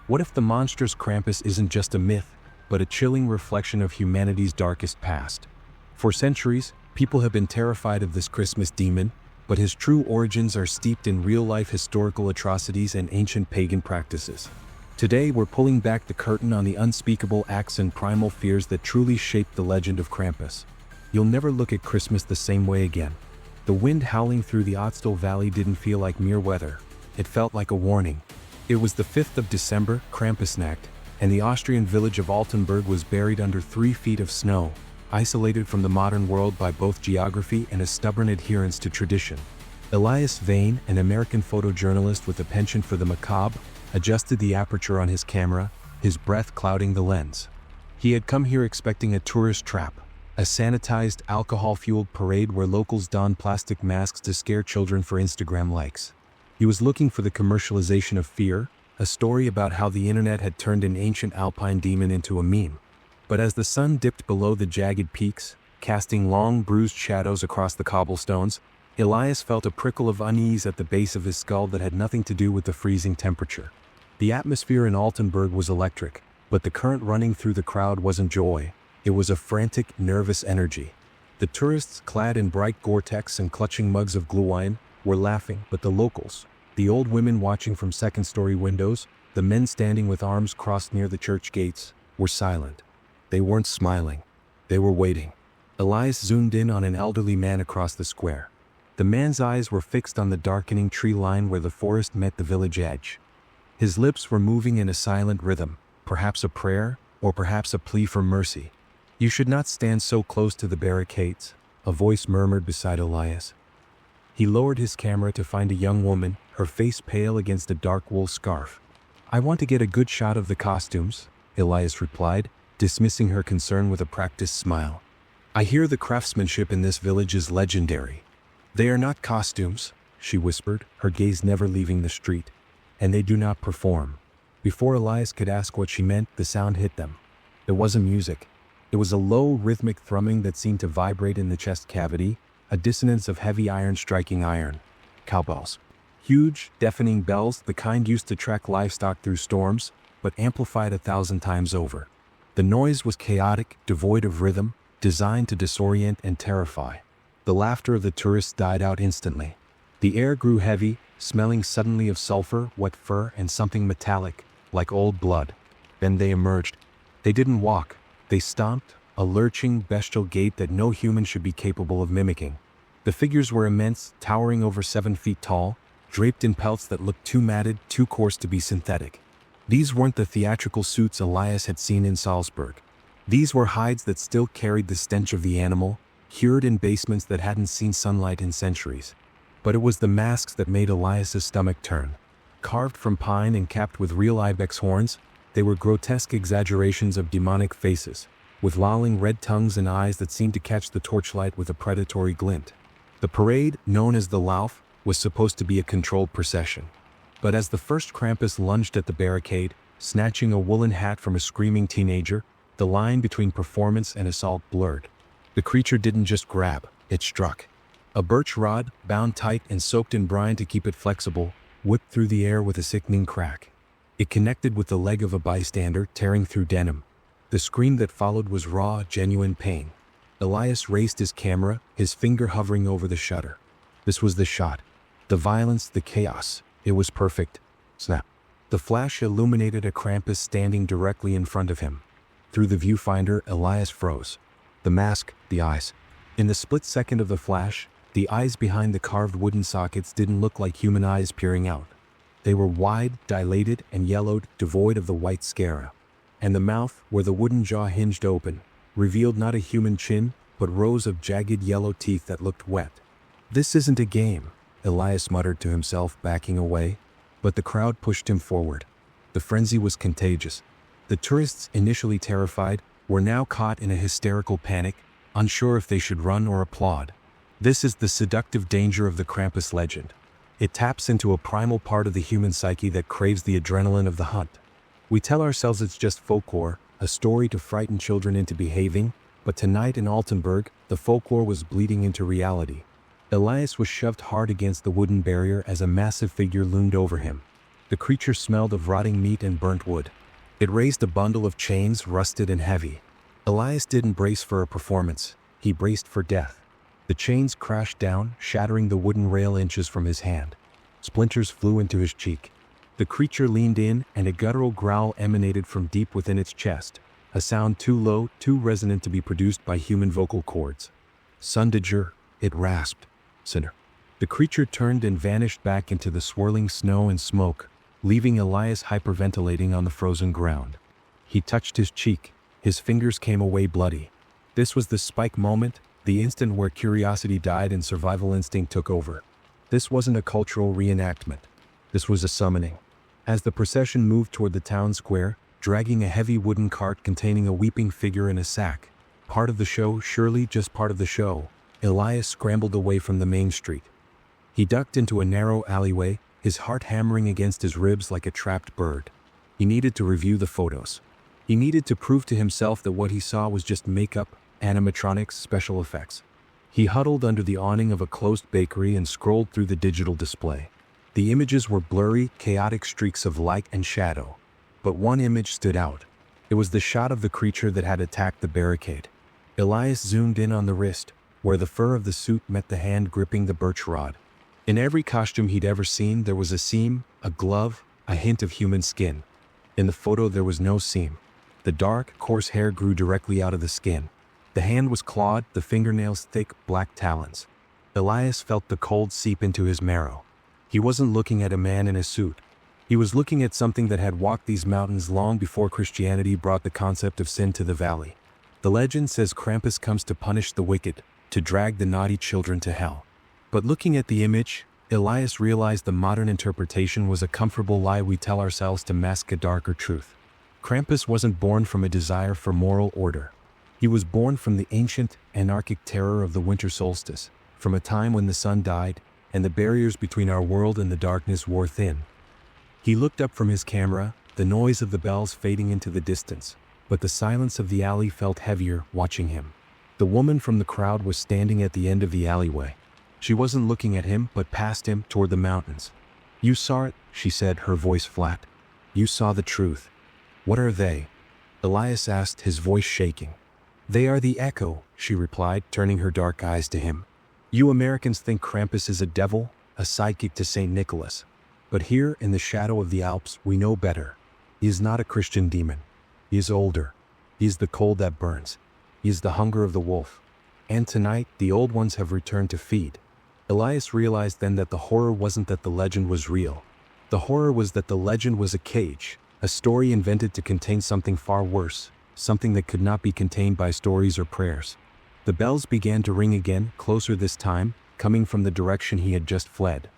What if the monstrous Krampus isn't just a myth, but a chilling reflection of humanity's darkest past? For centuries, people have been terrified of this Christmas demon, but his true origins are steeped in real-life historical atrocities and ancient pagan practices. Today, we're pulling back the curtain on the unspeakable acts and primal fears that truly shaped the legend of Krampus. You'll never look at Christmas the same way again. The wind howling through the Austria Valley didn't feel like mere weather. It felt like a warning. It was the 5th of December, Krampusnacht, and the Austrian village of Altenburg was buried under 3 feet of snow, isolated from the modern world by both geography and a stubborn adherence to tradition. Elias Vane, an American photojournalist with a penchant for the macabre, adjusted the aperture on his camera, his breath clouding the lens. He had come here expecting a tourist trap, a sanitized, alcohol-fueled parade where locals don plastic masks to scare children for Instagram likes. He was looking for the commercialization of fear, a story about how the internet had turned an ancient alpine demon into a meme. But as the sun dipped below the jagged peaks, casting long, bruised shadows across the cobblestones, Elias felt a prickle of unease at the base of his skull that had nothing to do with the freezing temperature. The atmosphere in Altenburg was electric, but the current running through the crowd wasn't joy. It was a frantic, nervous energy. The tourists, clad in bright Gore-Tex and clutching mugs of Glühwein, were laughing, but the locals, the old women watching from second-story windows, the men standing with arms crossed near the church gates, were silent. They weren't smiling. They were waiting. Elias zoomed in on an elderly man across the square. The man's eyes were fixed on the darkening tree line where the forest met the village edge. His lips were moving in a silent rhythm, perhaps a prayer, or perhaps a plea for mercy. "You should not stand so close to the barricades," a voice murmured beside Elias. He lowered his camera to find a young woman, her face pale against a dark wool scarf. "I want to get a good shot of the costumes," Elias replied, dismissing her concern with a practiced smile. "I hear the craftsmanship in this village is legendary." "They are not costumes," she whispered, her gaze never leaving the street. "And they do not perform." Before Elias could ask what she meant, the sound hit them. It wasn't music. It was a low, rhythmic thrumming that seemed to vibrate in the chest cavity, a dissonance of heavy iron striking iron. Cowbells. Huge, deafening bells, the kind used to track livestock through storms, but amplified 1,000 times over. The noise was chaotic, devoid of rhythm, designed to disorient and terrify. The laughter of the tourists died out instantly. The air grew heavy, smelling suddenly of sulfur, wet fur, and something metallic, like old blood. Then they emerged. They didn't walk. They stomped, a lurching, bestial gait that no human should be capable of mimicking. The figures were immense, towering over 7 feet tall, draped in pelts that looked too matted, too coarse to be synthetic. These weren't the theatrical suits Elias had seen in Salzburg. These were hides that still carried the stench of the animal, cured in basements that hadn't seen sunlight in centuries. But it was the masks that made Elias's stomach turn. Carved from pine and capped with real ibex horns, they were grotesque exaggerations of demonic faces, with lolling red tongues and eyes that seemed to catch the torchlight with a predatory glint. The parade, known as the Lauf, was supposed to be a controlled procession. But as the first Krampus lunged at the barricade, snatching a woolen hat from a screaming teenager, the line between performance and assault blurred. The creature didn't just grab, it struck. A birch rod, bound tight and soaked in brine to keep it flexible, whipped through the air with a sickening crack. It connected with the leg of a bystander, tearing through denim. The scream that followed was raw, genuine pain. Elias raised his camera, his finger hovering over the shutter. This was the shot. The violence, the chaos. It was perfect. Snap. The flash illuminated a Krampus standing directly in front of him. Through the viewfinder, Elias froze. The mask, the eyes. In the split second of the flash, the eyes behind the carved wooden sockets didn't look like human eyes peering out. They were wide, dilated, and yellowed, devoid of the white scara. And the mouth, where the wooden jaw hinged open, revealed not a human chin, but rows of jagged yellow teeth that looked wet. "This isn't a game," Elias muttered to himself, backing away, but the crowd pushed him forward. The frenzy was contagious. The tourists, initially terrified, were now caught in a hysterical panic, unsure if they should run or applaud. This is the seductive danger of the Krampus legend. It taps into a primal part of the human psyche that craves the adrenaline of the hunt. We tell ourselves it's just folklore, a story to frighten children into behaving, but tonight in Altenburg, the folklore was bleeding into reality. Elias was shoved hard against the wooden barrier as a massive figure loomed over him. The creature smelled of rotting meat and burnt wood. It raised a bundle of chains, rusted and heavy. Elias didn't brace for a performance. He braced for death. The chains crashed down, shattering the wooden rail inches from his hand. Splinters flew into his cheek. The creature leaned in, and a guttural growl emanated from deep within its chest, a sound too low, too resonant to be produced by human vocal cords. Sundager, it rasped. Sinner. The creature turned and vanished back into the swirling snow and smoke, leaving Elias hyperventilating on the frozen ground. He touched his cheek. His fingers came away bloody. This was the spike moment, the instant where curiosity died and survival instinct took over. This wasn't a cultural reenactment. This was a summoning. As the procession moved toward the town square, dragging a heavy wooden cart containing a weeping figure in a sack, part of the show, surely just part of the show, Elias scrambled away from the main street. He ducked into a narrow alleyway, his heart hammering against his ribs like a trapped bird. He needed to review the photos. He needed to prove to himself that what he saw was just makeup, animatronics, special effects. He huddled under the awning of a closed bakery and scrolled through the digital display. The images were blurry, chaotic streaks of light and shadow. But one image stood out. It was the shot of the creature that had attacked the barricade. Elias zoomed in on the wrist, where the fur of the suit met the hand gripping the birch rod. In every costume he'd ever seen, there was a seam, a glove, a hint of human skin. In the photo, there was no seam. The dark, coarse hair grew directly out of the skin. The hand was clawed, the fingernails thick, black talons. Elias felt the cold seep into his marrow. He wasn't looking at a man in a suit. He was looking at something that had walked these mountains long before Christianity brought the concept of sin to the valley. The legend says Krampus comes to punish the wicked, to drag the naughty children to hell. But looking at the image, Elias realized the modern interpretation was a comfortable lie we tell ourselves to mask a darker truth. Krampus wasn't born from a desire for moral order. He was born from the ancient, anarchic terror of the winter solstice, from a time when the sun died, and the barriers between our world and the darkness wore thin. He looked up from his camera, the noise of the bells fading into the distance, but the silence of the alley felt heavier watching him. The woman from the crowd was standing at the end of the alleyway. She wasn't looking at him, but past him, toward the mountains. "You saw it," she said, her voice flat. "You saw the truth." "What are they?" Elias asked, his voice shaking. "They are the echo," she replied, turning her dark eyes to him. "You Americans think Krampus is a devil, a sidekick to St. Nicholas. But here, in the shadow of the Alps, we know better. He is not a Christian demon. He is older. He is the cold that burns. He is the hunger of the wolf. And tonight, the old ones have returned to feed." Elias realized then that the horror wasn't that the legend was real. The horror was that the legend was a cage, a story invented to contain something far worse, something that could not be contained by stories or prayers. The bells began to ring again, closer this time, coming from the direction he had just fled.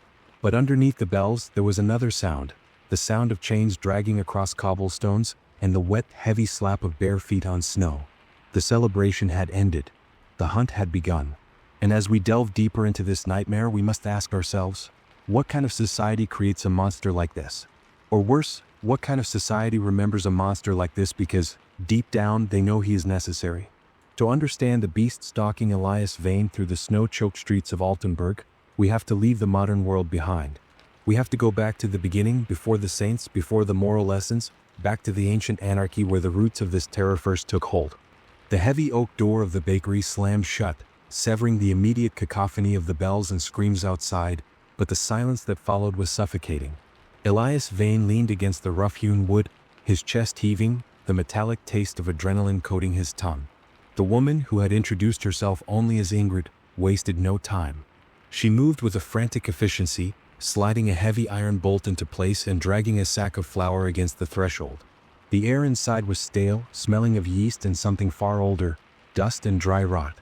But underneath the bells, there was another sound, the sound of chains dragging across cobblestones, and the wet, heavy slap of bare feet on snow. The celebration had ended. The hunt had begun. And as we delve deeper into this nightmare, we must ask ourselves, what kind of society creates a monster like this? Or worse, what kind of society remembers a monster like this because, deep down, they know he is necessary? To understand the beast stalking Elias Vane through the snow-choked streets of Altenburg, we have to leave the modern world behind. We have to go back to the beginning, before the saints, before the moral lessons, back to the ancient anarchy where the roots of this terror first took hold. The heavy oak door of the bakery slammed shut, severing the immediate cacophony of the bells and screams outside, but the silence that followed was suffocating. Elias Vane leaned against the rough-hewn wood, his chest heaving, the metallic taste of adrenaline coating his tongue. The woman, who had introduced herself only as Ingrid, wasted no time. She moved with a frantic efficiency, sliding a heavy iron bolt into place and dragging a sack of flour against the threshold. The air inside was stale, smelling of yeast and something far older, dust and dry rot.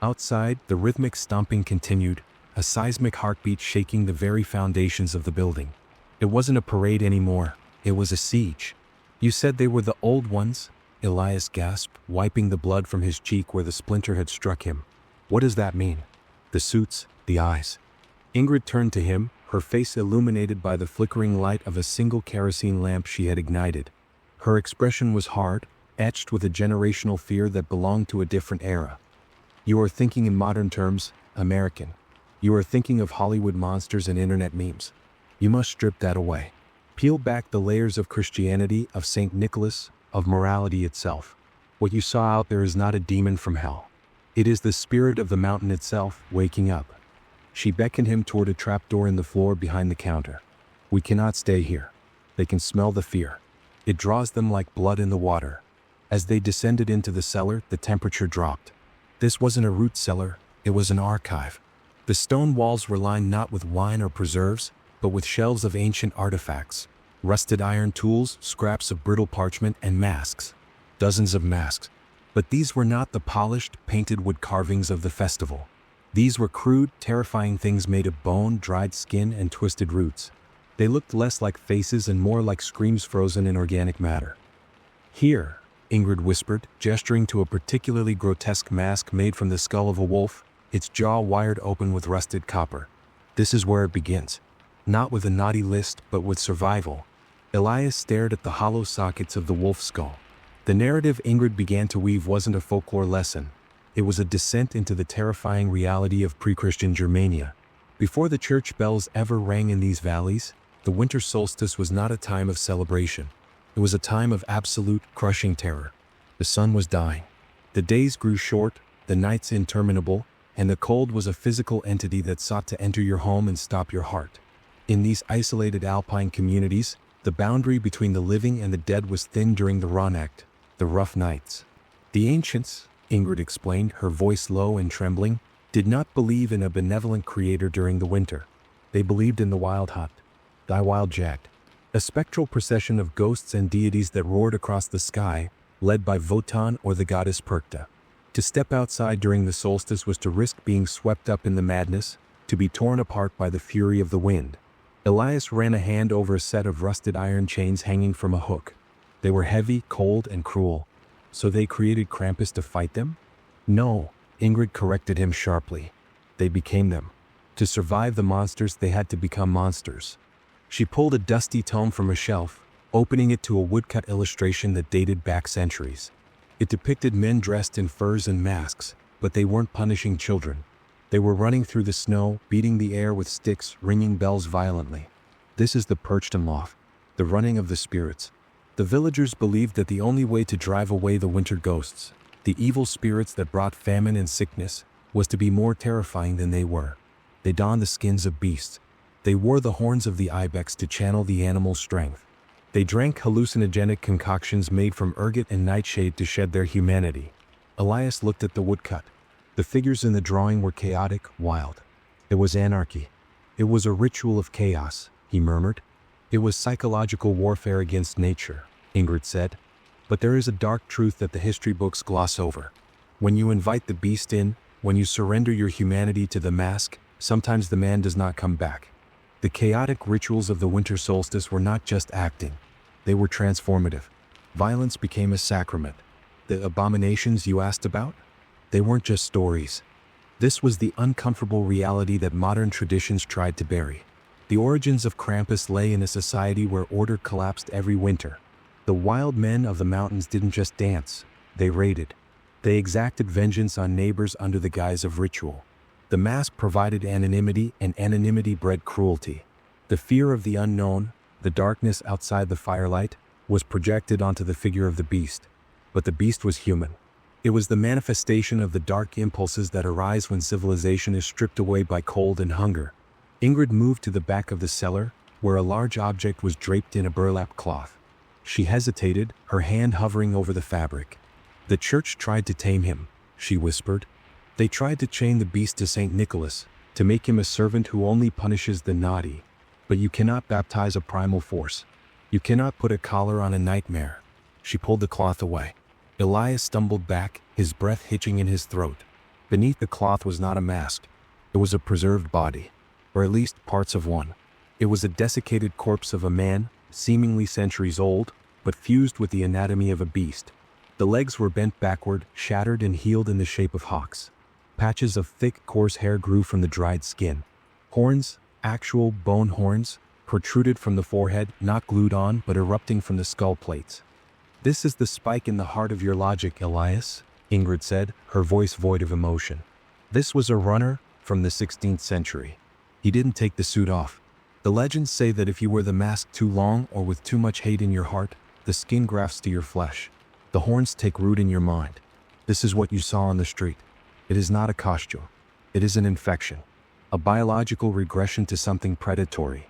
Outside, the rhythmic stomping continued, a seismic heartbeat shaking the very foundations of the building. It wasn't a parade anymore, it was a siege. "You said they were the old ones?" Elias gasped, wiping the blood from his cheek where the splinter had struck him. "What does that mean?" "The suits, the eyes." Ingrid turned to him, her face illuminated by the flickering light of a single kerosene lamp she had ignited. Her expression was hard, etched with a generational fear that belonged to a different era. "You are thinking in modern terms, American. You are thinking of Hollywood monsters and internet memes. You must strip that away. Peel back the layers of Christianity, of St. Nicholas, of morality itself. What you saw out there is not a demon from hell. It is the spirit of the mountain itself waking up. She beckoned him toward a trapdoor in the floor behind the counter. We cannot stay here. They can smell the fear. It draws them like blood in the water. As they descended into the cellar, the temperature dropped. This wasn't a root cellar, it was an archive. The stone walls were lined not with wine or preserves, but with shelves of ancient artifacts, rusted iron tools, scraps of brittle parchment, and masks. Dozens of masks. But these were not the polished, painted wood carvings of the festival. These were crude, terrifying things made of bone, dried skin, and twisted roots. They looked less like faces and more like screams frozen in organic matter. Here, Ingrid whispered, gesturing to a particularly grotesque mask made from the skull of a wolf, its jaw wired open with rusted copper. This is where it begins. Not with a naughty list, but with survival. Elias stared at the hollow sockets of the wolf skull. The narrative Ingrid began to weave wasn't a folklore lesson. It was a descent into the terrifying reality of pre-Christian Germania. Before the church bells ever rang in these valleys, the winter solstice was not a time of celebration. It was a time of absolute, crushing terror. The sun was dying. The days grew short, the nights interminable, and the cold was a physical entity that sought to enter your home and stop your heart. In these isolated alpine communities, the boundary between the living and the dead was thin during the Rauhnacht, the rough nights. The ancients, Ingrid explained, her voice low and trembling, did not believe in a benevolent creator during the winter. They believed in the wild hunt, die wild jagged, a spectral procession of ghosts and deities that roared across the sky, led by Wotan or the goddess Perchta. To step outside during the solstice was to risk being swept up in the madness, to be torn apart by the fury of the wind. Elias ran a hand over a set of rusted iron chains hanging from a hook. They were heavy, cold, and cruel. So they created Krampus to fight them? No, Ingrid corrected him sharply. They became them. To survive the monsters, they had to become monsters. She pulled a dusty tome from a shelf, opening it to a woodcut illustration that dated back centuries. It depicted men dressed in furs and masks, but they weren't punishing children. They were running through the snow, beating the air with sticks, ringing bells violently. This is the Perchtenlauf, the running of the spirits. The villagers believed that the only way to drive away the winter ghosts, the evil spirits that brought famine and sickness, was to be more terrifying than they were. They donned the skins of beasts. They wore the horns of the ibex to channel the animal's strength. They drank hallucinogenic concoctions made from ergot and nightshade to shed their humanity. Elias looked at the woodcut. The figures in the drawing were chaotic, wild. It was anarchy. It was a ritual of chaos, he murmured. It was psychological warfare against nature, Ingrid said. But there is a dark truth that the history books gloss over. When you invite the beast in, when you surrender your humanity to the mask, sometimes the man does not come back. The chaotic rituals of the winter solstice were not just acting. They were transformative. Violence became a sacrament. The abominations you asked about? They weren't just stories. This was the uncomfortable reality that modern traditions tried to bury. The origins of Krampus lay in a society where order collapsed every winter. The wild men of the mountains didn't just dance, they raided. They exacted vengeance on neighbors under the guise of ritual. The mask provided anonymity, and anonymity bred cruelty. The fear of the unknown, the darkness outside the firelight, was projected onto the figure of the beast. But the beast was human. It was the manifestation of the dark impulses that arise when civilization is stripped away by cold and hunger. Ingrid moved to the back of the cellar, where a large object was draped in a burlap cloth. She hesitated, her hand hovering over the fabric. The church tried to tame him, she whispered. They tried to chain the beast to St. Nicholas, to make him a servant who only punishes the naughty. But you cannot baptize a primal force. You cannot put a collar on a nightmare. She pulled the cloth away. Elias stumbled back, his breath hitching in his throat. Beneath the cloth was not a mask. It was a preserved body, or at least parts of one. It was a desiccated corpse of a man, seemingly centuries old, but fused with the anatomy of a beast. The legs were bent backward, shattered and healed in the shape of hawks. Patches of thick, coarse hair grew from the dried skin. Horns, actual bone horns, protruded from the forehead, not glued on, but erupting from the skull plates. "This is the spike in the heart of your logic, Elias," Ingrid said, her voice void of emotion. "This was a runner from the 16th century. He didn't take the suit off. The legends say that if you wear the mask too long or with too much hate in your heart, the skin grafts to your flesh. The horns take root in your mind. This is what you saw on the street. It is not a costume. It is an infection. A biological regression to something predatory.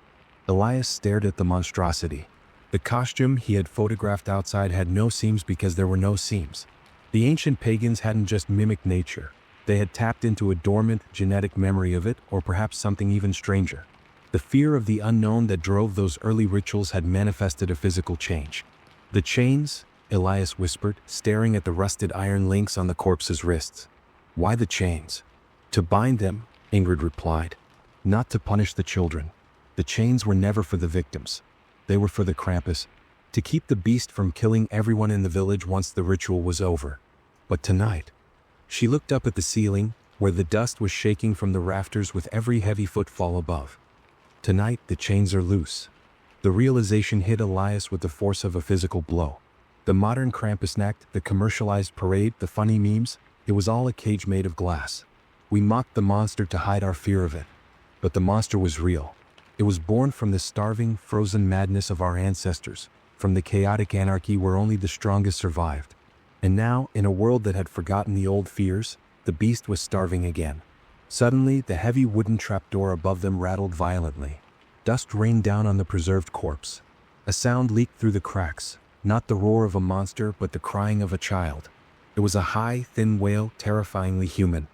Elias stared at the monstrosity. The costume he had photographed outside had no seams because there were no seams. The ancient pagans hadn't just mimicked nature. They had tapped into a dormant genetic memory of it, or perhaps something even stranger. The fear of the unknown that drove those early rituals had manifested a physical change. The chains, Elias whispered, staring at the rusted iron links on the corpse's wrists. Why the chains? To bind them, Ingrid replied. Not to punish the children. The chains were never for the victims. They were for the Krampus, to keep the beast from killing everyone in the village once the ritual was over. But tonight, she looked up at the ceiling, where the dust was shaking from the rafters with every heavy footfall above. Tonight, the chains are loose. The realization hit Elias with the force of a physical blow. The modern Krampusnacht, the commercialized parade, the funny memes, it was all a cage made of glass. We mocked the monster to hide our fear of it. But the monster was real. It was born from the starving, frozen madness of our ancestors, from the chaotic anarchy where only the strongest survived. And now, in a world that had forgotten the old fears, the beast was starving again. Suddenly, the heavy wooden trapdoor above them rattled violently. Dust rained down on the preserved corpse. A sound leaked through the cracks, not the roar of a monster but the crying of a child. It was a high, thin wail, terrifyingly human.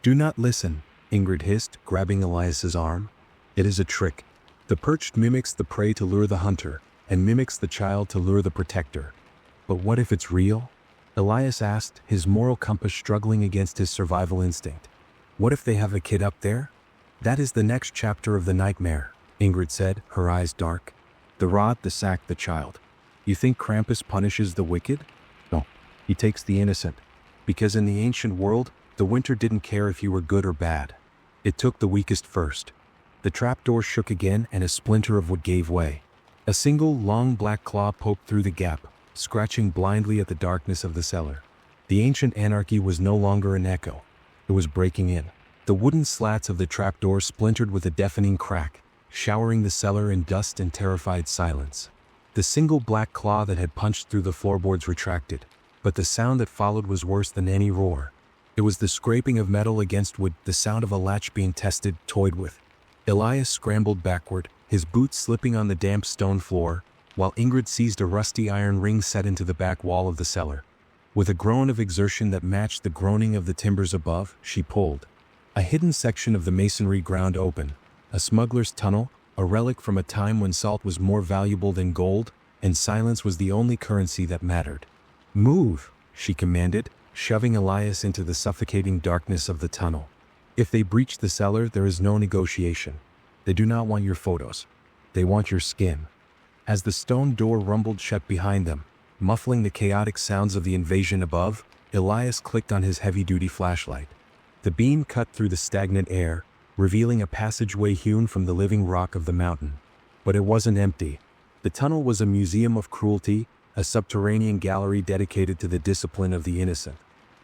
Do not listen, Ingrid hissed, grabbing Elias's arm. It is a trick. The perched mimics the prey to lure the hunter, and mimics the child to lure the protector. But what if it's real? Elias asked, his moral compass struggling against his survival instinct. What if they have a kid up there? That is the next chapter of the nightmare, Ingrid said, her eyes dark. The rod, the sack, the child. You think Krampus punishes the wicked? No, he takes the innocent. Because in the ancient world, the winter didn't care if you were good or bad. It took the weakest first. The trapdoor shook again and a splinter of wood gave way. A single long black claw poked through the gap, scratching blindly at the darkness of the cellar. The ancient anarchy was no longer an echo. It was breaking in. The wooden slats of the trapdoor splintered with a deafening crack, showering the cellar in dust and terrified silence. The single black claw that had punched through the floorboards retracted, but the sound that followed was worse than any roar. It was the scraping of metal against wood, the sound of a latch being tested, toyed with. Elias scrambled backward, his boots slipping on the damp stone floor, while Ingrid seized a rusty iron ring set into the back wall of the cellar. With a groan of exertion that matched the groaning of the timbers above, she pulled. A hidden section of the masonry ground open, a smuggler's tunnel, a relic from a time when salt was more valuable than gold, and silence was the only currency that mattered. Move, she commanded, shoving Elias into the suffocating darkness of the tunnel. If they breach the cellar, there is no negotiation. They do not want your photos. They want your skin. As the stone door rumbled shut behind them, muffling the chaotic sounds of the invasion above, Elias clicked on his heavy-duty flashlight. The beam cut through the stagnant air, revealing a passageway hewn from the living rock of the mountain. But it wasn't empty. The tunnel was a museum of cruelty, a subterranean gallery dedicated to the discipline of the innocent.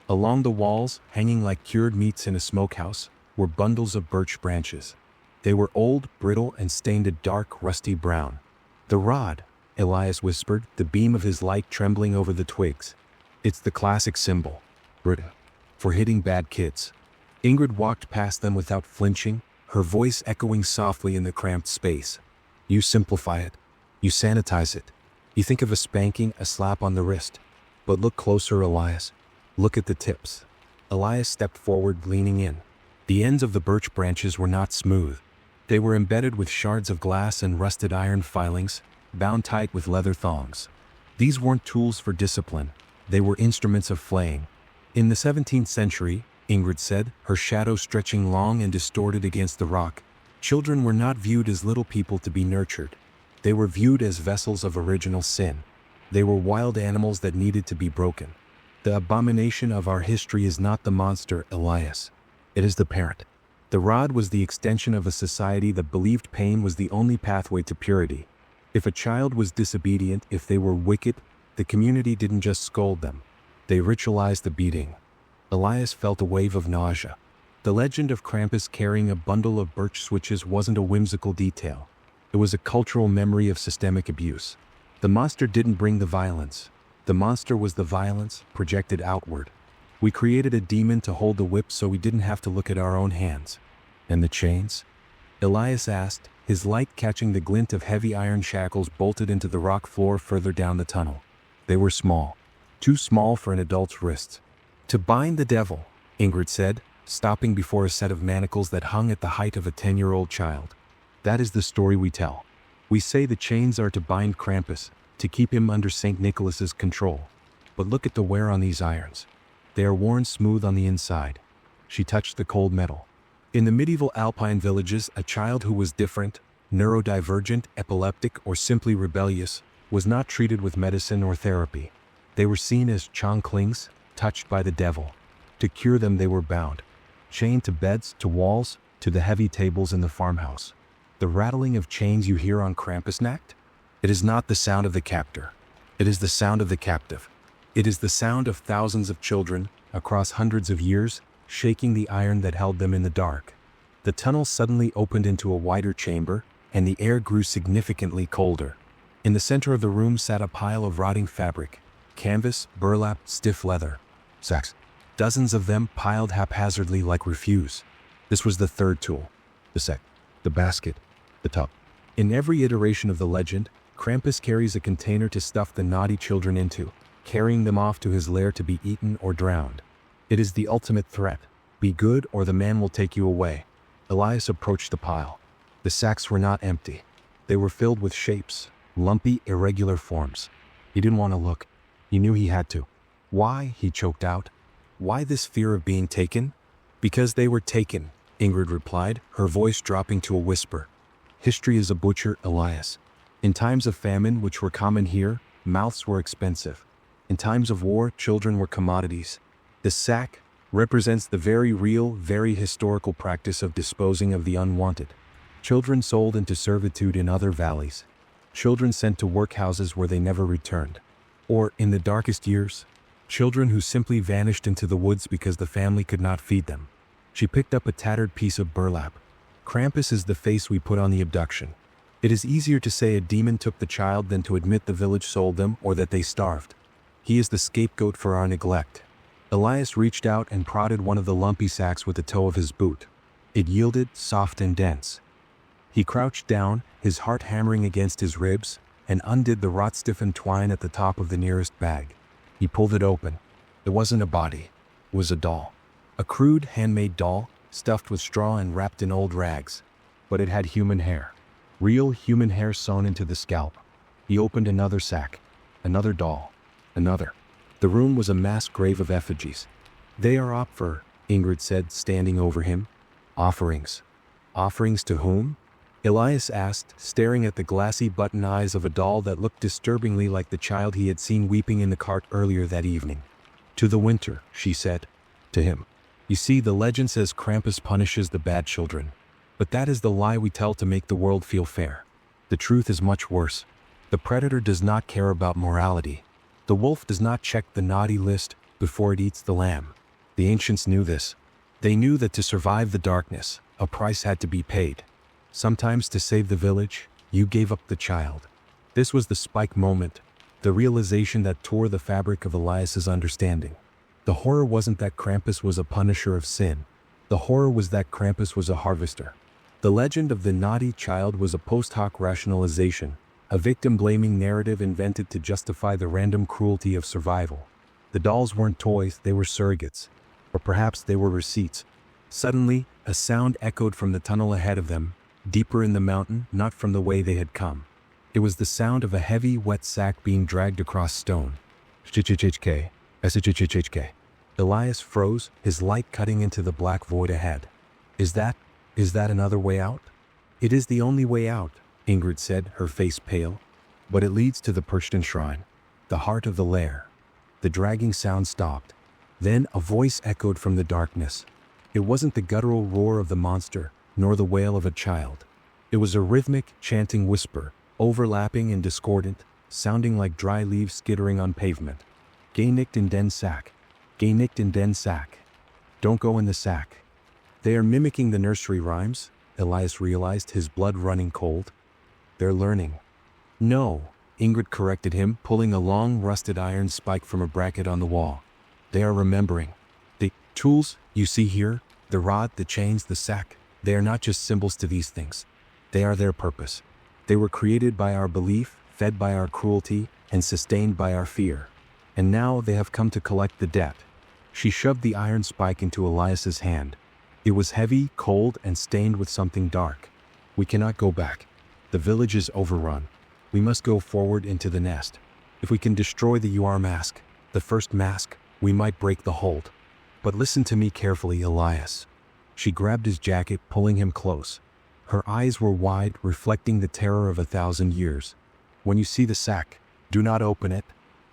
Along the walls, hanging like cured meats in a smokehouse, were bundles of birch branches. They were old, brittle, and stained a dark, rusty brown. The rod, Elias whispered, the beam of his light trembling over the twigs. It's the classic symbol, Britta, for hitting bad kids. Ingrid walked past them without flinching, her voice echoing softly in the cramped space. You simplify it. You sanitize it. You think of a spanking, a slap on the wrist. But look closer, Elias. Look at the tips. Elias stepped forward, leaning in. The ends of the birch branches were not smooth. They were embedded with shards of glass and rusted iron filings, bound tight with leather thongs. These weren't tools for discipline. They were instruments of flaying. In the 17th century, Ingrid said, her shadow stretching long and distorted against the rock, children were not viewed as little people to be nurtured. They were viewed as vessels of original sin. They were wild animals that needed to be broken. The abomination of our history is not the monster, Elias. It is the parent. The rod was the extension of a society that believed pain was the only pathway to purity. If a child was disobedient, if they were wicked, the community didn't just scold them. They ritualized the beating. Elias felt a wave of nausea. The legend of Krampus carrying a bundle of birch switches wasn't a whimsical detail. It was a cultural memory of systemic abuse. The monster didn't bring the violence. The monster was the violence projected outward. We created a demon to hold the whip so we didn't have to look at our own hands. And the chains? Elias asked, his light catching the glint of heavy iron shackles bolted into the rock floor further down the tunnel. They were small. Too small for an adult's wrists. To bind the devil, Ingrid said, stopping before a set of manacles that hung at the height of a 10-year-old child. That is the story we tell. We say the chains are to bind Krampus, to keep him under St. Nicholas's control. But look at the wear on these irons. They are worn smooth on the inside. She touched the cold metal. In the medieval Alpine villages, a child who was different, neurodivergent, epileptic, or simply rebellious, was not treated with medicine or therapy. They were seen as chonklings, touched by the devil. To cure them they were bound, chained to beds, to walls, to the heavy tables in the farmhouse. The rattling of chains you hear on Krampusnacht? It is not the sound of the captor. It is the sound of the captive. It is the sound of thousands of children, across hundreds of years, shaking the iron that held them in the dark. The tunnel suddenly opened into a wider chamber, and the air grew significantly colder. In the center of the room sat a pile of rotting fabric, canvas, burlap, stiff leather, sacks. Dozens of them piled haphazardly like refuse. This was the third tool. The sack, the basket, the tub. In every iteration of the legend, Krampus carries a container to stuff the naughty children into, carrying them off to his lair to be eaten or drowned. It is the ultimate threat. Be good or the man will take you away. Elias approached the pile. The sacks were not empty. They were filled with shapes, lumpy, irregular forms. He didn't want to look. He knew he had to. Why? He choked out. Why this fear of being taken? Because they were taken, Ingrid replied, her voice dropping to a whisper. History is a butcher, Elias. In times of famine, which were common here, mouths were expensive. In times of war, children were commodities. The sack represents the very real, very historical practice of disposing of the unwanted. Children sold into servitude in other valleys. Children sent to workhouses where they never returned. Or, in the darkest years, children who simply vanished into the woods because the family could not feed them. She picked up a tattered piece of burlap. Krampus is the face we put on the abduction. It is easier to say a demon took the child than to admit the village sold them or that they starved. He is the scapegoat for our neglect. Elias reached out and prodded one of the lumpy sacks with the toe of his boot. It yielded, soft and dense. He crouched down, his heart hammering against his ribs, and undid the rot-stiffened twine at the top of the nearest bag. He pulled it open. It wasn't a body. It was a doll. A crude, handmade doll, stuffed with straw and wrapped in old rags. But it had human hair. Real human hair sewn into the scalp. He opened another sack. Another doll. Another. The room was a mass grave of effigies. They are Opfer, Ingrid said, standing over him. Offerings. Offerings to whom? Elias asked, staring at the glassy button eyes of a doll that looked disturbingly like the child he had seen weeping in the cart earlier that evening. To the winter, she said. To him. You see, the legend says Krampus punishes the bad children. But that is the lie we tell to make the world feel fair. The truth is much worse. The predator does not care about morality. The wolf does not check the naughty list before it eats the lamb. The ancients knew this. They knew that to survive the darkness, a price had to be paid. Sometimes to save the village, you gave up the child. This was the spike moment, the realization that tore the fabric of Elias's understanding. The horror wasn't that Krampus was a punisher of sin. The horror was that Krampus was a harvester. The legend of the naughty child was a post hoc rationalization, a victim-blaming narrative invented to justify the random cruelty of survival. The dolls weren't toys, they were surrogates. Or perhaps they were receipts. Suddenly, a sound echoed from the tunnel ahead of them, deeper in the mountain, not from the way they had come. It was the sound of a heavy, wet sack being dragged across stone. Ch-ch-ch-ch-k. S-ch-ch-ch-k. Elias froze, his light cutting into the black void ahead. Is that another way out? It is the only way out, Ingrid said, her face pale. But it leads to the Pershton shrine, the heart of the lair. The dragging sound stopped. Then a voice echoed from the darkness. It wasn't the guttural roar of the monster, nor the wail of a child. It was a rhythmic, chanting whisper, overlapping and discordant, sounding like dry leaves skittering on pavement. Geh nicht in den Sack. Geh nicht in den Sack. Don't go in the sack. They are mimicking the nursery rhymes, Elias realized, his blood running cold. They're learning. No, Ingrid corrected him, pulling a long rusted iron spike from a bracket on the wall. They are remembering. The tools you see here, the rod, the chains, the sack, they are not just symbols to these things. They are their purpose. They were created by our belief, fed by our cruelty, and sustained by our fear. And now they have come to collect the debt. She shoved the iron spike into Elias's hand. It was heavy, cold, and stained with something dark. We cannot go back. The village is overrun. We must go forward into the nest. If we can destroy the mask, the first mask, we might break the hold. But listen to me carefully, Elias. She grabbed his jacket, pulling him close. Her eyes were wide, reflecting the terror of 1,000 years. When you see the sack, do not open it.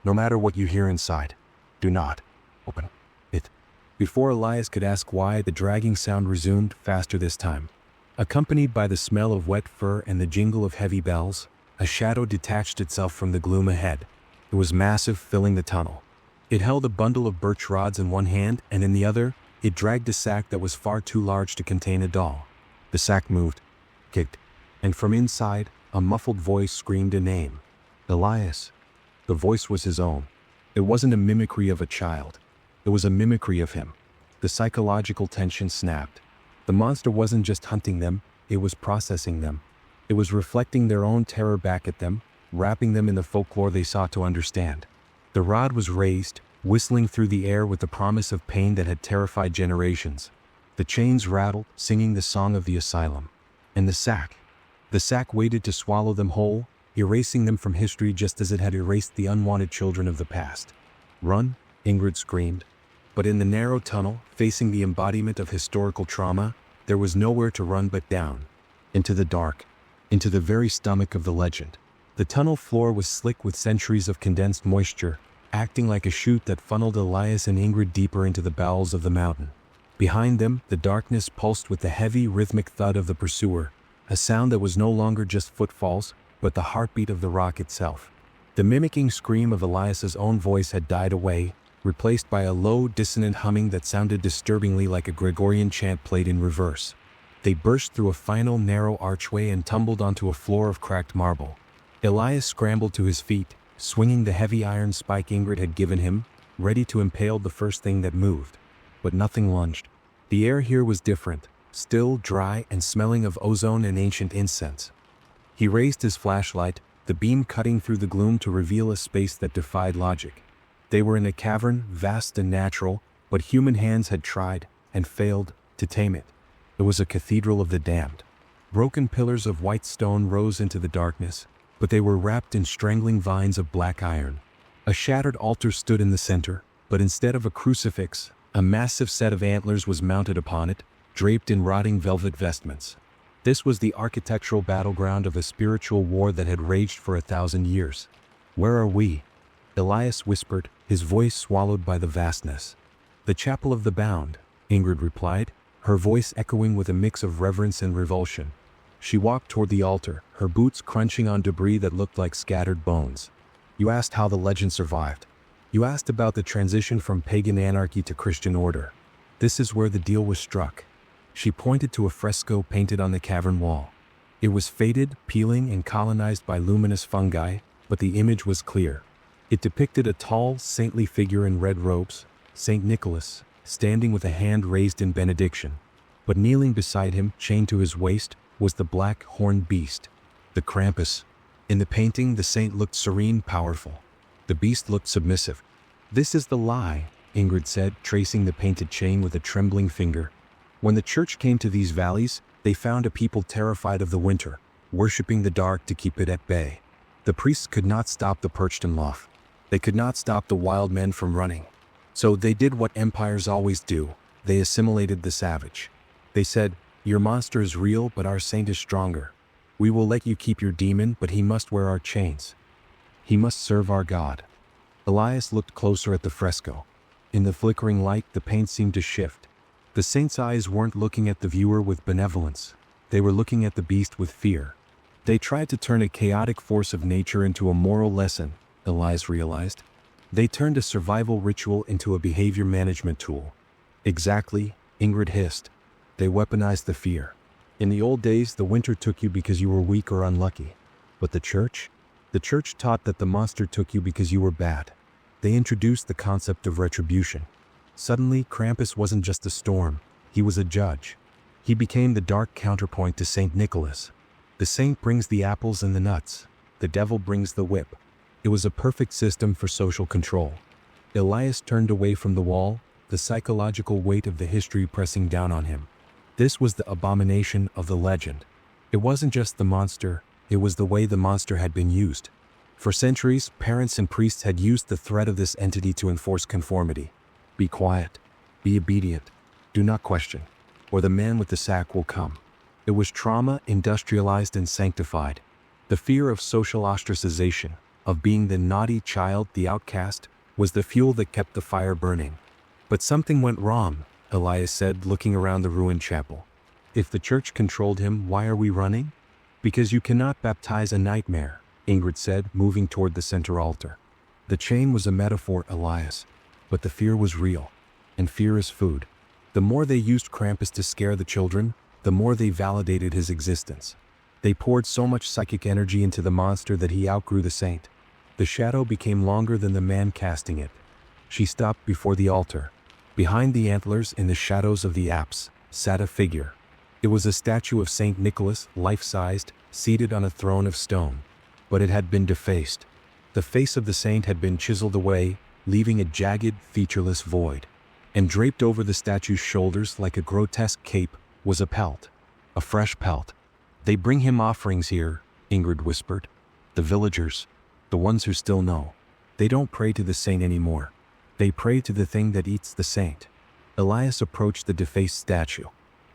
No matter what you hear inside, do not open it. Before Elias could ask why, the dragging sound resumed, faster this time. Accompanied by the smell of wet fur and the jingle of heavy bells, a shadow detached itself from the gloom ahead. It was massive, filling the tunnel. It held a bundle of birch rods in one hand, and in the other, it dragged a sack that was far too large to contain a doll. The sack moved, kicked, and from inside, a muffled voice screamed a name. Elias. The voice was his own. It wasn't a mimicry of a child. It was a mimicry of him. The psychological tension snapped. The monster wasn't just hunting them, it was processing them. It was reflecting their own terror back at them, wrapping them in the folklore they sought to understand. The rod was raised, whistling through the air with the promise of pain that had terrified generations. The chains rattled, singing the song of the asylum. And the sack waited to swallow them whole, erasing them from history just as it had erased the unwanted children of the past. Run, Ingrid screamed. But in the narrow tunnel, facing the embodiment of historical trauma, there was nowhere to run but down. Into the dark. Into the very stomach of the legend. The tunnel floor was slick with centuries of condensed moisture, acting like a chute that funneled Elias and Ingrid deeper into the bowels of the mountain. Behind them, the darkness pulsed with the heavy, rhythmic thud of the pursuer, a sound that was no longer just footfalls, but the heartbeat of the rock itself. The mimicking scream of Elias's own voice had died away, replaced by a low, dissonant humming that sounded disturbingly like a Gregorian chant played in reverse. They burst through a final, narrow archway and tumbled onto a floor of cracked marble. Elias scrambled to his feet, swinging the heavy iron spike Ingrid had given him, ready to impale the first thing that moved. But nothing lunged. The air here was different, still, dry, and smelling of ozone and ancient incense. He raised his flashlight, the beam cutting through the gloom to reveal a space that defied logic. They were in a cavern, vast and natural, but human hands had tried, and failed, to tame it. It was a cathedral of the damned. Broken pillars of white stone rose into the darkness, but they were wrapped in strangling vines of black iron. A shattered altar stood in the center, but instead of a crucifix, a massive set of antlers was mounted upon it, draped in rotting velvet vestments. This was the architectural battleground of a spiritual war that had raged for 1,000 years. "Where are we?" Elias whispered, his voice swallowed by the vastness. "The Chapel of the Bound," Ingrid replied, her voice echoing with a mix of reverence and revulsion. She walked toward the altar, her boots crunching on debris that looked like scattered bones. "You asked how the legend survived. You asked about the transition from pagan anarchy to Christian order. This is where the deal was struck." She pointed to a fresco painted on the cavern wall. It was faded, peeling, and colonized by luminous fungi, but the image was clear. It depicted a tall, saintly figure in red robes, Saint Nicholas, standing with a hand raised in benediction. But kneeling beside him, chained to his waist, was the black, horned beast, the Krampus. In the painting, the saint looked serene, powerful. The beast looked submissive. "This is the lie," Ingrid said, tracing the painted chain with a trembling finger. "When the church came to these valleys, they found a people terrified of the winter, worshipping the dark to keep it at bay. The priests could not stop the perched and loft. They could not stop the wild men from running. So they did what empires always do. They assimilated the savage. They said, 'Your monster is real, but our saint is stronger. We will let you keep your demon, but he must wear our chains. He must serve our God.'" Elias looked closer at the fresco. In the flickering light, the paint seemed to shift. The saint's eyes weren't looking at the viewer with benevolence. They were looking at the beast with fear. They tried to turn a chaotic force of nature into a moral lesson, Elias realized. They turned a survival ritual into a behavior management tool. "Exactly," Ingrid hissed. "They weaponized the fear. In the old days, the winter took you because you were weak or unlucky. But the church? The church taught that the monster took you because you were bad. They introduced the concept of retribution. Suddenly, Krampus wasn't just a storm, he was a judge. He became the dark counterpoint to Saint Nicholas. The saint brings the apples and the nuts. The devil brings the whip. It was a perfect system for social control. Elias turned away from the wall, the psychological weight of the history pressing down on him. This was the abomination of the legend. It wasn't just the monster, it was the way the monster had been used. For centuries, parents and priests had used the threat of this entity to enforce conformity. Be quiet. Be obedient. Do not question, or the man with the sack will come. It was trauma industrialized and sanctified. The fear of social ostracization, of being the naughty child, the outcast, was the fuel that kept the fire burning. But something went wrong, Elias said, looking around the ruined chapel. If the church controlled him, why are we running? Because you cannot baptize a nightmare, Ingrid said, moving toward the center altar. The chain was a metaphor, Elias, but the fear was real, and fear is food. The more they used Krampus to scare the children, the more they validated his existence. They poured so much psychic energy into the monster that he outgrew the saint. The shadow became longer than the man casting it. She stopped before the altar. Behind the antlers, in the shadows of the apse, sat a figure. It was a statue of Saint Nicholas, life-sized, seated on a throne of stone. But it had been defaced. The face of the saint had been chiseled away, leaving a jagged, featureless void. And draped over the statue's shoulders like a grotesque cape was a pelt. A fresh pelt. They bring him offerings here, Ingrid whispered. The villagers. The ones who still know. They don't pray to the saint anymore. They pray to the thing that eats the saint. Elias approached the defaced statue.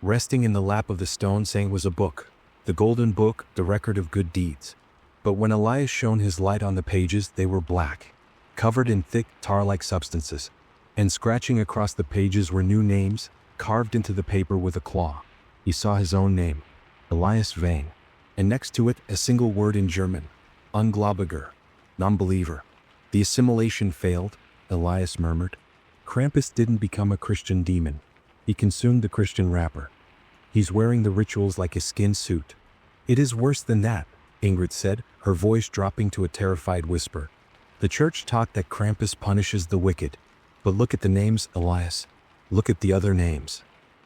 Resting in the lap of the stone saying was a book. The golden book, the record of good deeds. But when Elias shone his light on the pages, they were black. Covered in thick, tar-like substances. And scratching across the pages were new names, carved into the paper with a claw. He saw his own name. Elias Vane. And next to it, a single word in German. Ungläubiger. Non-believer. The assimilation failed, Elias murmured. Krampus didn't become a Christian demon. He consumed the Christian wrapper. He's wearing the rituals like a skin suit. It is worse than that, Ingrid said, her voice dropping to a terrified whisper. The church taught that Krampus punishes the wicked. But look at the names, Elias. Look at the other names.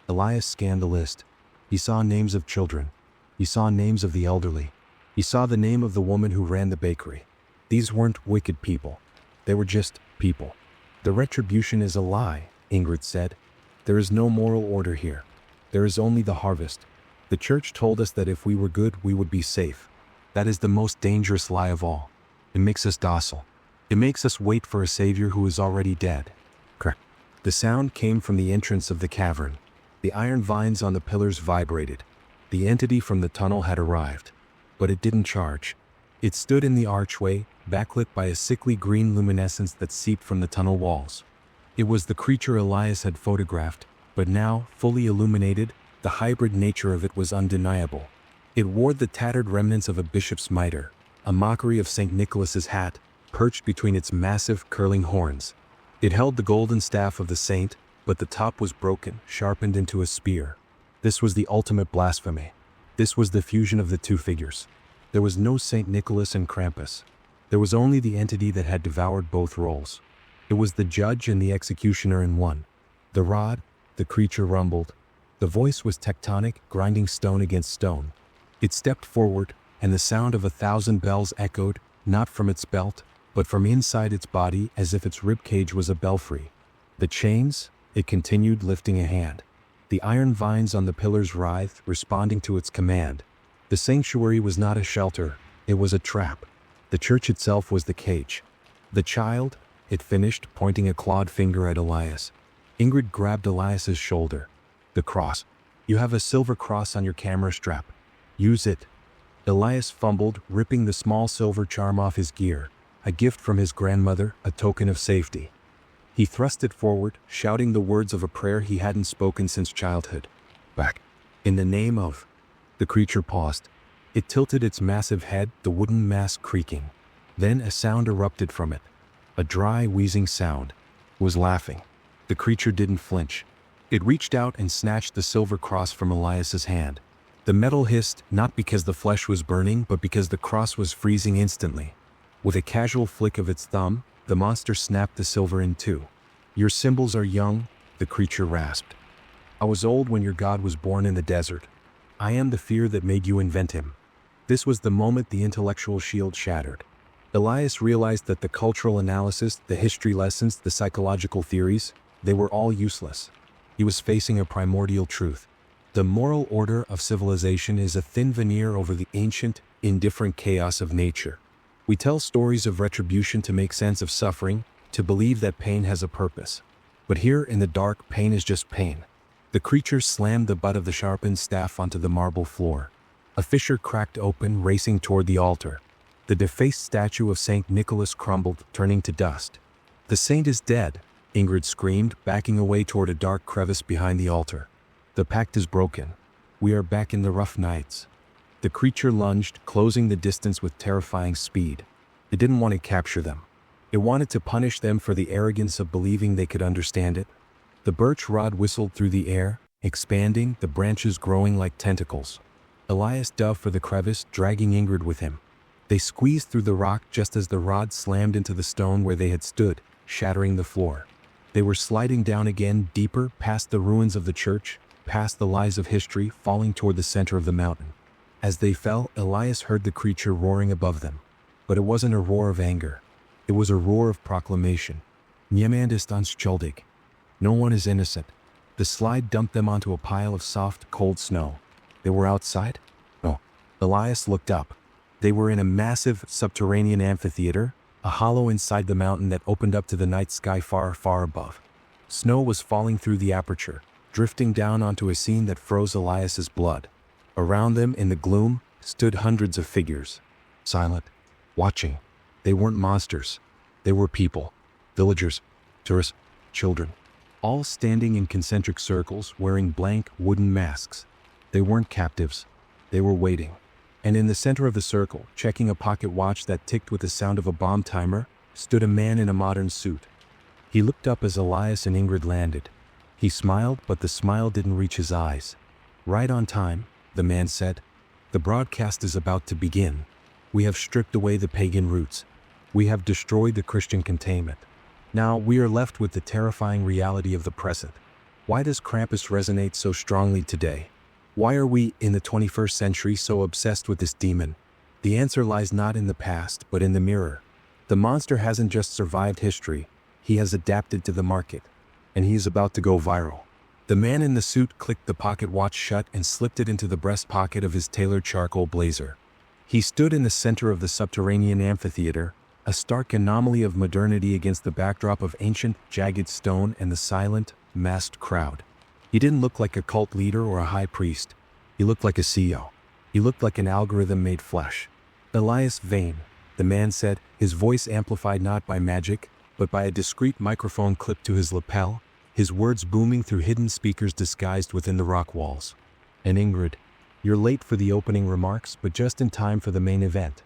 Elias scanned the list. He saw names of children. He saw names of the elderly. He saw the name of the woman who ran the bakery. These weren't wicked people. They were just people. The retribution is a lie, Ingrid said. There is no moral order here. There is only the harvest. The church told us that if we were good, we would be safe. That is the most dangerous lie of all. It makes us docile. It makes us wait for a savior who is already dead. Crack. The sound came from the entrance of the cavern. The iron vines on the pillars vibrated. The entity from the tunnel had arrived. But it didn't charge. It stood in the archway, backlit by a sickly green luminescence that seeped from the tunnel walls. It was the creature Elias had photographed, but now, fully illuminated, the hybrid nature of it was undeniable. It wore the tattered remnants of a bishop's mitre, a mockery of St. Nicholas's hat, perched between its massive, curling horns. It held the golden staff of the saint, but the top was broken, sharpened into a spear. This was the ultimate blasphemy. This was the fusion of the two figures. There was no St. Nicholas and Krampus. There was only the entity that had devoured both roles. It was the judge and the executioner in one. The rod, the creature rumbled. The voice was tectonic, grinding stone against stone. It stepped forward, and the sound of 1,000 bells echoed, not from its belt, but from inside its body, as if its ribcage was a belfry. The chains? It continued, lifting a hand. The iron vines on the pillars writhed, responding to its command. The sanctuary was not a shelter, it was a trap. The church itself was the cage. The child, it finished, pointing a clawed finger at Elias. Ingrid grabbed Elias's shoulder. The cross. You have a silver cross on your camera strap. Use it. Elias fumbled, ripping the small silver charm off his gear, a gift from his grandmother, a token of safety. He thrust it forward, shouting the words of a prayer he hadn't spoken since childhood. Back. In the name of... The creature paused. It tilted its massive head, the wooden mask creaking. Then a sound erupted from it. A dry, wheezing sound. It was laughing. The creature didn't flinch. It reached out and snatched the silver cross from Elias's hand. The metal hissed, not because the flesh was burning, but because the cross was freezing instantly. With a casual flick of its thumb, the monster snapped the silver in two. "Your symbols are young," the creature rasped. "I was old when your god was born in the desert. I am the fear that made you invent him." This was the moment the intellectual shield shattered. Elias realized that the cultural analysis, the history lessons, the psychological theories, they were all useless. He was facing a primordial truth. The moral order of civilization is a thin veneer over the ancient, indifferent chaos of nature. We tell stories of retribution to make sense of suffering, to believe that pain has a purpose. But here in the dark, pain is just pain. The creature slammed the butt of the sharpened staff onto the marble floor. A fissure cracked open, racing toward the altar. The defaced statue of St. Nicholas crumbled, turning to dust. "The saint is dead," Ingrid screamed, backing away toward a dark crevice behind the altar. "The pact is broken. We are back in the rough nights." The creature lunged, closing the distance with terrifying speed. It didn't want to capture them. It wanted to punish them for the arrogance of believing they could understand it. The birch rod whistled through the air, expanding, the branches growing like tentacles. Elias dove for the crevice, dragging Ingrid with him. They squeezed through the rock just as the rod slammed into the stone where they had stood, shattering the floor. They were sliding down again, deeper, past the ruins of the church, past the lies of history, falling toward the center of the mountain. As they fell, Elias heard the creature roaring above them. But it wasn't a roar of anger. It was a roar of proclamation. "Niemand ist unschuldig." No one is innocent. The slide dumped them onto a pile of soft, cold snow. They were outside? No. Elias looked up. They were in a massive, subterranean amphitheater, a hollow inside the mountain that opened up to the night sky far, far above. Snow was falling through the aperture, drifting down onto a scene that froze Elias's blood. Around them, in the gloom, stood hundreds of figures. Silent. Watching. They weren't monsters. They were people. Villagers. Tourists. Children. All standing in concentric circles, wearing blank, wooden masks. They weren't captives. They were waiting. And in the center of the circle, checking a pocket watch that ticked with the sound of a bomb timer, stood a man in a modern suit. He looked up as Elias and Ingrid landed. He smiled, but the smile didn't reach his eyes. "Right on time," the man said. "The broadcast is about to begin. We have stripped away the pagan roots. We have destroyed the Christian containment. Now we are left with the terrifying reality of the present. Why does Krampus resonate so strongly today? Why are we, in the 21st century, so obsessed with this demon? The answer lies not in the past, but in the mirror. The monster hasn't just survived history, he has adapted to the market. And he is about to go viral." The man in the suit clicked the pocket watch shut and slipped it into the breast pocket of his tailored charcoal blazer. He stood in the center of the subterranean amphitheater, a stark anomaly of modernity against the backdrop of ancient, jagged stone and the silent, masked crowd. He didn't look like a cult leader or a high priest. He looked like a CEO. He looked like an algorithm made flesh. "Elias Vane," the man said, his voice amplified not by magic, but by a discreet microphone clipped to his lapel, his words booming through hidden speakers disguised within the rock walls. "And Ingrid, you're late for the opening remarks, but just in time for the main event.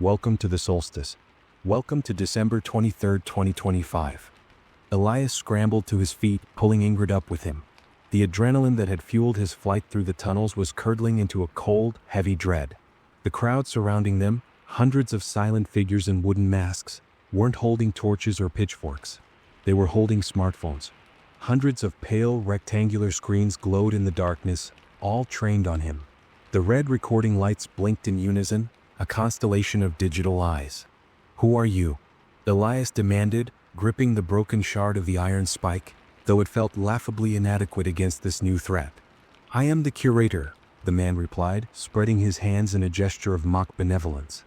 Welcome to the solstice. Welcome to December 23, 2025. Elias scrambled to his feet, pulling Ingrid up with him. The adrenaline that had fueled his flight through the tunnels was curdling into a cold, heavy dread. The crowd surrounding them, hundreds of silent figures in wooden masks, weren't holding torches or pitchforks. They were holding smartphones. Hundreds of pale, rectangular screens glowed in the darkness, all trained on him. The red recording lights blinked in unison, a constellation of digital eyes. "Who are you?" Elias demanded, gripping the broken shard of the iron spike, though it felt laughably inadequate against this new threat. "I am the curator," the man replied, spreading his hands in a gesture of mock benevolence.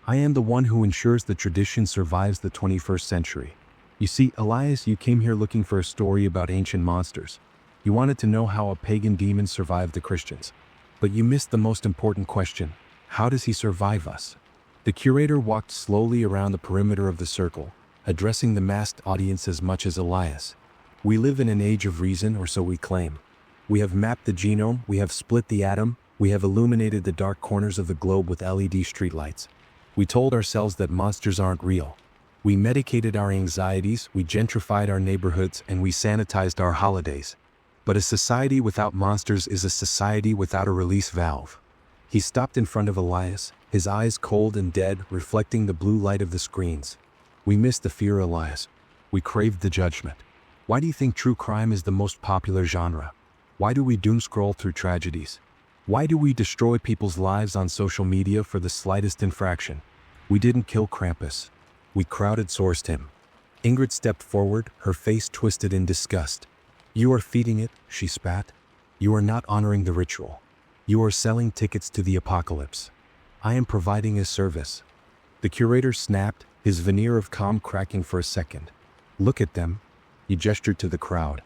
"I am the one who ensures the tradition survives the 21st century. You see, Elias, you came here looking for a story about ancient monsters. You wanted to know how a pagan demon survived the Christians. But you missed the most important question. How does he survive us?" The curator walked slowly around the perimeter of the circle, addressing the masked audience as much as Elias. "We live in an age of reason, or so we claim. We have mapped the genome, we have split the atom, we have illuminated the dark corners of the globe with LED streetlights. We told ourselves that monsters aren't real. We medicated our anxieties, we gentrified our neighborhoods, and we sanitized our holidays. But a society without monsters is a society without a release valve. He stopped in front of Elias, his eyes cold and dead, reflecting the blue light of the screens. We missed the fear, Elias. We craved the judgment. Why do you think true crime is the most popular genre? Why do we doom scroll through tragedies? Why do we destroy people's lives on social media for the slightest infraction? We didn't kill Krampus. We crowdsourced him. Ingrid stepped forward, her face twisted in disgust. You are feeding it, she spat. You are not honoring the ritual. You are selling tickets to the apocalypse. I am providing a service. The curator snapped, his veneer of calm cracking for a second. Look at them. He gestured to the crowd.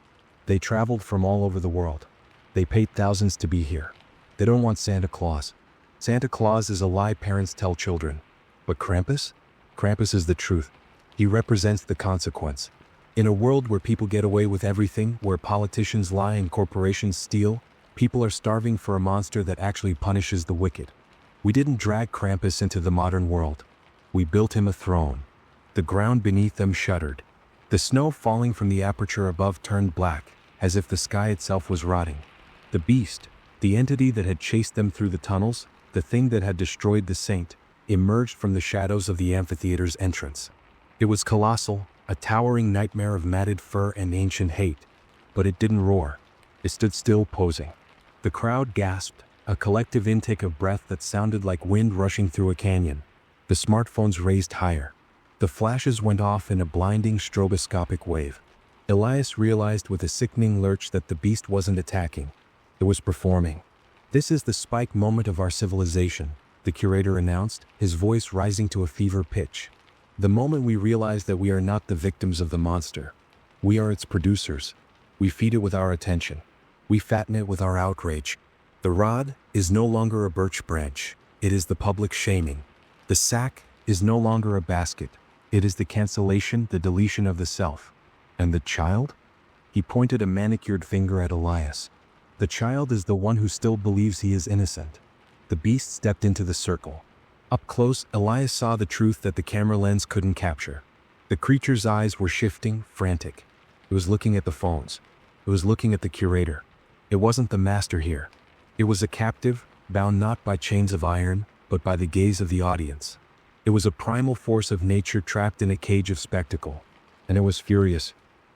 They traveled from all over the world. They paid thousands to be here. They don't want Santa Claus. Santa Claus is a lie parents tell children. But Krampus? Krampus is the truth. He represents the consequence. In a world where people get away with everything, where politicians lie and corporations steal, people are starving for a monster that actually punishes the wicked. We didn't drag Krampus into the modern world. We built him a throne. The ground beneath them shuddered. The snow falling from the aperture above turned black, as if the sky itself was rotting. The beast, the entity that had chased them through the tunnels, the thing that had destroyed the saint, emerged from the shadows of the amphitheater's entrance. It was colossal, a towering nightmare of matted fur and ancient hate. But it didn't roar. It stood still, posing. The crowd gasped, a collective intake of breath that sounded like wind rushing through a canyon. The smartphones raised higher. The flashes went off in a blinding stroboscopic wave. Elias realized with a sickening lurch that the beast wasn't attacking. It was performing. This is the spike moment of our civilization, the curator announced, his voice rising to a fever pitch. The moment we realize that we are not the victims of the monster. We are its producers. We feed it with our attention. We fatten it with our outrage. The rod is no longer a birch branch. It is the public shaming. The sack is no longer a basket. It is the cancellation, the deletion of the self. And the child? He pointed a manicured finger at Elias. The child is the one who still believes he is innocent. The beast stepped into the circle. Up close, Elias saw the truth that the camera lens couldn't capture. The creature's eyes were shifting, frantic. It was looking at the phones. It was looking at the curator. It wasn't the master here. It was a captive, bound not by chains of iron, but by the gaze of the audience. It was a primal force of nature trapped in a cage of spectacle. And it was furious.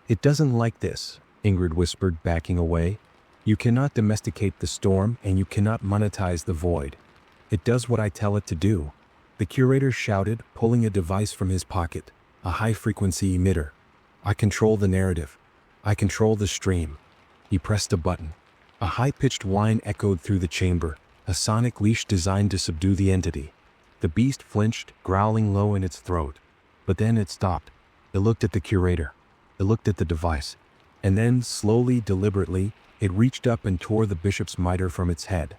It doesn't like this, Ingrid whispered, backing away. You cannot domesticate the storm, and you cannot monetize the void. It does what I tell it to do. The curator shouted, pulling a device from his pocket, a high-frequency emitter. I control the narrative. I control the stream. He pressed a button. A high-pitched whine echoed through the chamber, a sonic leash designed to subdue the entity. The beast flinched, growling low in its throat. But then it stopped. It looked at the curator. It looked at the device. And then, slowly, deliberately, it reached up and tore the bishop's mitre from its head.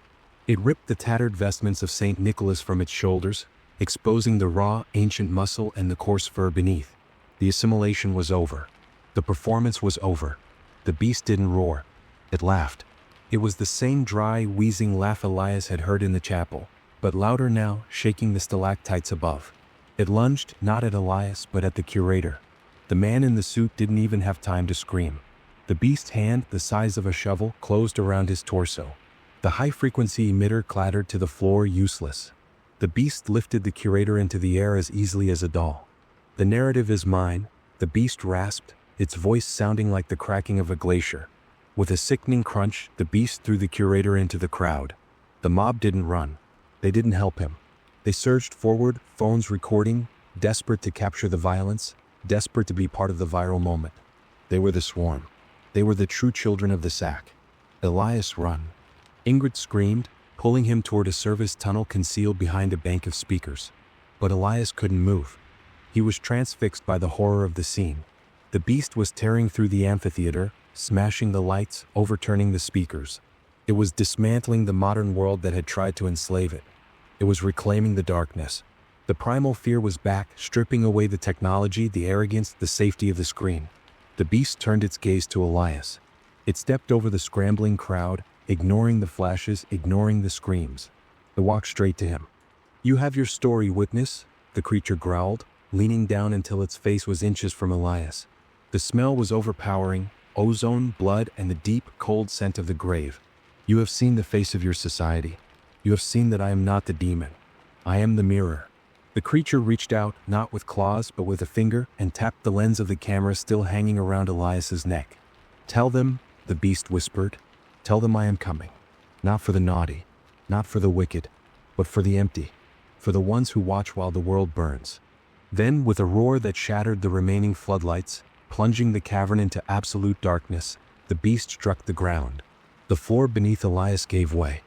It ripped the tattered vestments of St. Nicholas from its shoulders, exposing the raw, ancient muscle and the coarse fur beneath. The assimilation was over. The performance was over. The beast didn't roar. It laughed. It was the same dry, wheezing laugh Elias had heard in the chapel, but louder now, shaking the stalactites above. It lunged, not at Elias, but at the curator. The man in the suit didn't even have time to scream. The beast's hand, the size of a shovel, closed around his torso. The high-frequency emitter clattered to the floor, useless. The beast lifted the curator into the air as easily as a doll. The narrative is mine, the beast rasped, its voice sounding like the cracking of a glacier. With a sickening crunch, the beast threw the curator into the crowd. The mob didn't run. They didn't help him. They surged forward, phones recording, desperate to capture the violence, desperate to be part of the viral moment. They were the swarm. They were the true children of the sack. Elias, run. Ingrid screamed, pulling him toward a service tunnel concealed behind a bank of speakers. But Elias couldn't move. He was transfixed by the horror of the scene. The beast was tearing through the amphitheater, smashing the lights, overturning the speakers. It was dismantling the modern world that had tried to enslave it. It was reclaiming the darkness. The primal fear was back, stripping away the technology, the arrogance, the safety of the screen. The beast turned its gaze to Elias. It stepped over the scrambling crowd, ignoring the flashes, ignoring the screams. It walked straight to him. You have your story, witness, the creature growled, leaning down until its face was inches from Elias. The smell was overpowering, ozone, blood, and the deep, cold scent of the grave. You have seen the face of your society. You have seen that I am not the demon. I am the mirror. The creature reached out, not with claws but with a finger, and tapped the lens of the camera still hanging around Elias's neck. "Tell them," the beast whispered, "tell them I am coming. Not for the naughty, not for the wicked, but for the empty, for the ones who watch while the world burns." Then, with a roar that shattered the remaining floodlights, plunging the cavern into absolute darkness, the beast struck the ground. The floor beneath Elias gave way.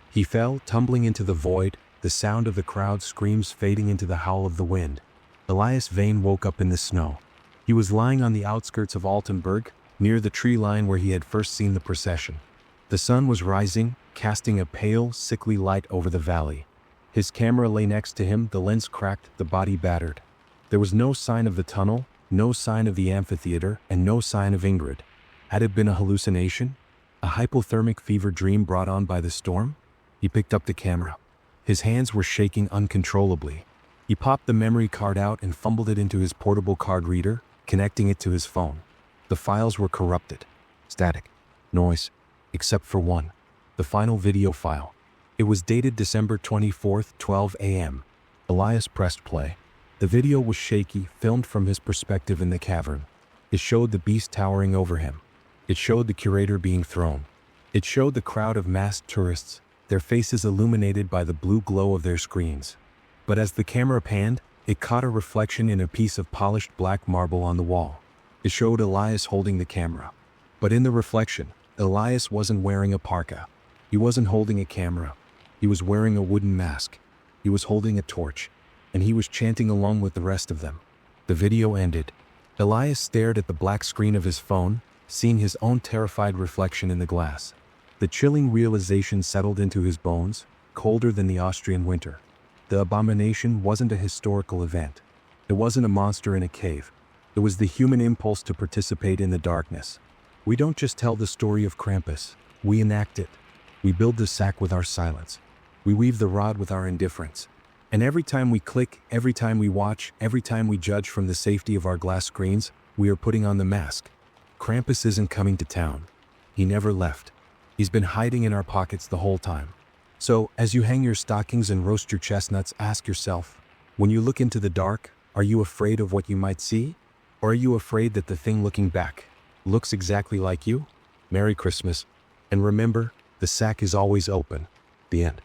He fell, tumbling into the void, the sound of the crowd's screams fading into the howl of the wind. Elias Vane woke up in the snow. He was lying on the outskirts of Altenburg, near the tree line where he had first seen the procession. The sun was rising, casting a pale, sickly light over the valley. His camera lay next to him, the lens cracked, the body battered. There was no sign of the tunnel, no sign of the amphitheater, and no sign of Ingrid. Had it been a hallucination? A hypothermic fever dream brought on by the storm? He picked up the camera. His hands were shaking uncontrollably. He popped the memory card out and fumbled it into his portable card reader, connecting it to his phone. The files were corrupted. Static. Noise. Except for one. The final video file. It was dated December 24th, 12 a.m. Elias pressed play. The video was shaky, filmed from his perspective in the cavern. It showed the beast towering over him. It showed the curator being thrown. It showed the crowd of masked tourists, their faces illuminated by the blue glow of their screens. But as the camera panned, it caught a reflection in a piece of polished black marble on the wall. It showed Elias holding the camera. But in the reflection, Elias wasn't wearing a parka. He wasn't holding a camera. He was wearing a wooden mask. He was holding a torch. And he was chanting along with the rest of them. The video ended. Elias stared at the black screen of his phone, seeing his own terrified reflection in the glass. The chilling realization settled into his bones, colder than the Austrian winter. The abomination wasn't a historical event. It wasn't a monster in a cave. It was the human impulse to participate in the darkness. We don't just tell the story of Krampus. We enact it. We build the sack with our silence. We weave the rod with our indifference. And every time we click, every time we watch, every time we judge from the safety of our glass screens, we are putting on the mask. Krampus isn't coming to town. He never left. He's been hiding in our pockets the whole time. So, as you hang your stockings and roast your chestnuts, ask yourself, when you look into the dark, are you afraid of what you might see? Or are you afraid that the thing looking back looks exactly like you? Merry Christmas. And remember, the sack is always open. The end.